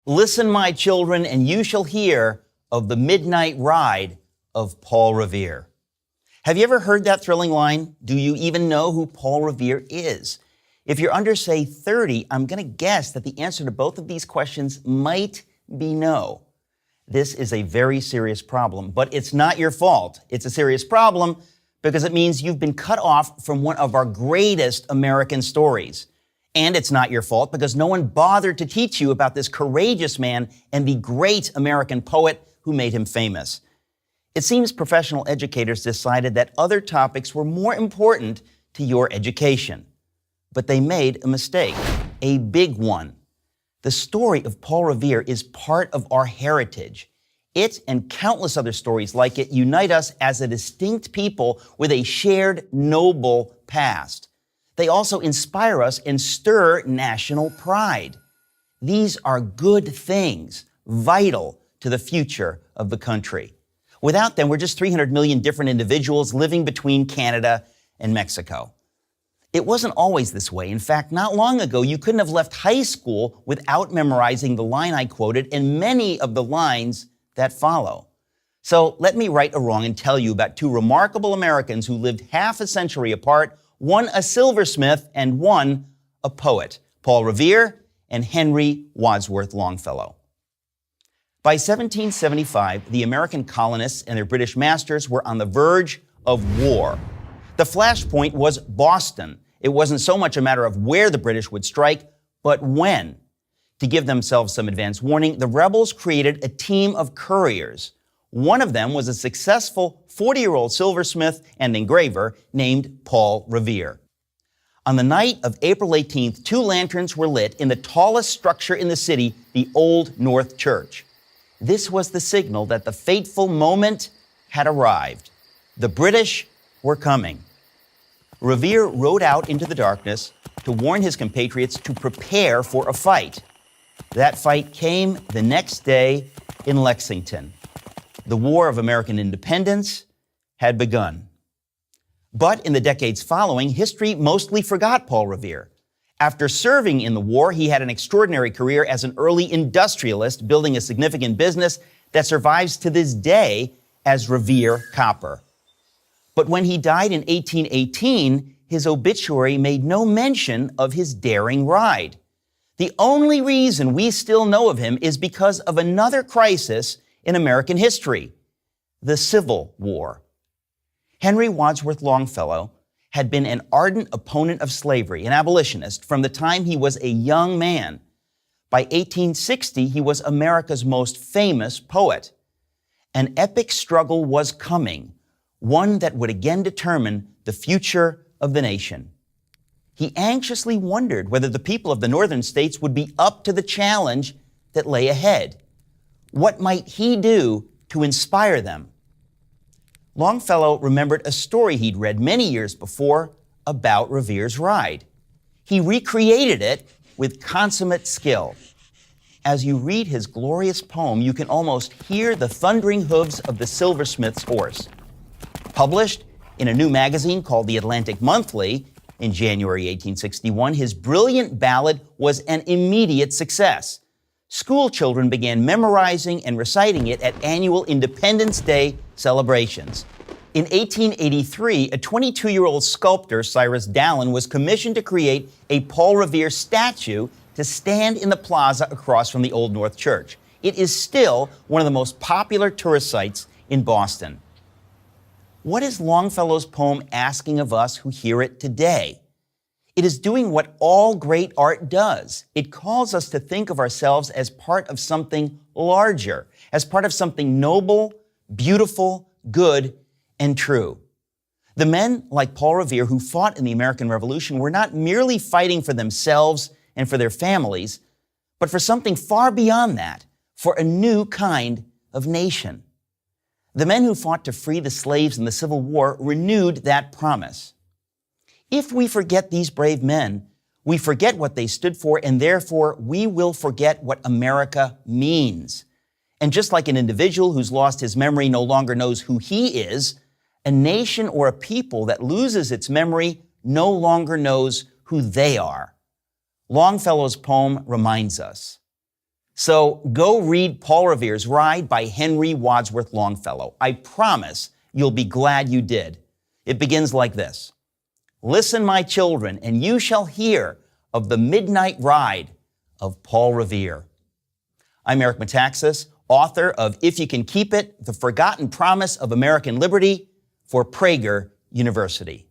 Listen, my children, and you shall hear of the midnight ride of Paul Revere. Have you ever heard that thrilling line? Do you even know who Paul Revere is? If you're under, say, 30, I'm going to guess that the answer to both of these questions might be no. This is a very serious problem, but it's not your fault. It's a serious problem because it means you've been cut off from one of our greatest American stories. And it's not your fault because no one bothered to teach you about this courageous man and the great American poet who made him famous. It seems professional educators decided that other topics were more important to your education. But they made a mistake, a big one. The story of Paul Revere is part of our heritage. It and countless other stories like it unite us as a distinct people with a shared noble past. They also inspire us and stir national pride. These are good things, vital to the future of the country. Without them, we're just 300 million different individuals living between Canada and Mexico. It wasn't always this way. In fact, not long ago, you couldn't have left high school without memorizing the line I quoted and many of the lines that follow. So let me right a wrong and tell you about two remarkable Americans who lived half a century apart, one a silversmith and one a poet, Paul Revere and Henry Wadsworth Longfellow. By 1775, the American colonists and their British masters were on the verge of war. The flashpoint was Boston. It wasn't so much a matter of where the British would strike, but when. To give themselves some advance warning, the rebels created a team of couriers. One of them was a successful 40-year-old silversmith and engraver named Paul Revere. On the night of April 18th, 2 lanterns were lit in the tallest structure in the city, the Old North Church. This was the signal that the fateful moment had arrived. The British were coming. Revere rode out into the darkness to warn his compatriots to prepare for a fight. That fight came the next day in Lexington. The War of American Independence had begun. But in the decades following, history mostly forgot Paul Revere. After serving in the war, he had an extraordinary career as an early industrialist, building a significant business that survives to this day as Revere Copper. But when he died in 1818, his obituary made no mention of his daring ride. The only reason we still know of him is because of another crisis in American history, the Civil War. Henry Wadsworth Longfellow had been an ardent opponent of slavery, an abolitionist, from the time he was a young man. By 1860, he was America's most famous poet. An epic struggle was coming, one that would again determine the future of the nation. He anxiously wondered whether the people of the northern states would be up to the challenge that lay ahead. What might he do to inspire them? Longfellow remembered a story he'd read many years before about Revere's ride. He recreated it with consummate skill. As you read his glorious poem, you can almost hear the thundering hooves of the silversmith's horse. Published in a new magazine called The Atlantic Monthly in January 1861, his brilliant ballad was an immediate success. School children began memorizing and reciting it at annual Independence Day celebrations. In 1883, a 22-year-old sculptor, Cyrus Dallin, was commissioned to create a Paul Revere statue to stand in the plaza across from the Old North Church. It is still one of the most popular tourist sites in Boston. What is Longfellow's poem asking of us who hear it today? It is doing what all great art does. It calls us to think of ourselves as part of something larger, as part of something noble, beautiful, good, and true. The men like Paul Revere who fought in the American Revolution were not merely fighting for themselves and for their families, but for something far beyond that, for a new kind of nation. The men who fought to free the slaves in the Civil War renewed that promise. If we forget these brave men, we forget what they stood for, and therefore we will forget what America means. And just like an individual who's lost his memory no longer knows who he is, a nation or a people that loses its memory no longer knows who they are. Longfellow's poem reminds us. So go read Paul Revere's Ride by Henry Wadsworth Longfellow. I promise you'll be glad you did. It begins like this. Listen, my children, and you shall hear of the midnight ride of Paul Revere. I'm Eric Metaxas, author of If You Can Keep It, The Forgotten Promise of American Liberty for Prager University.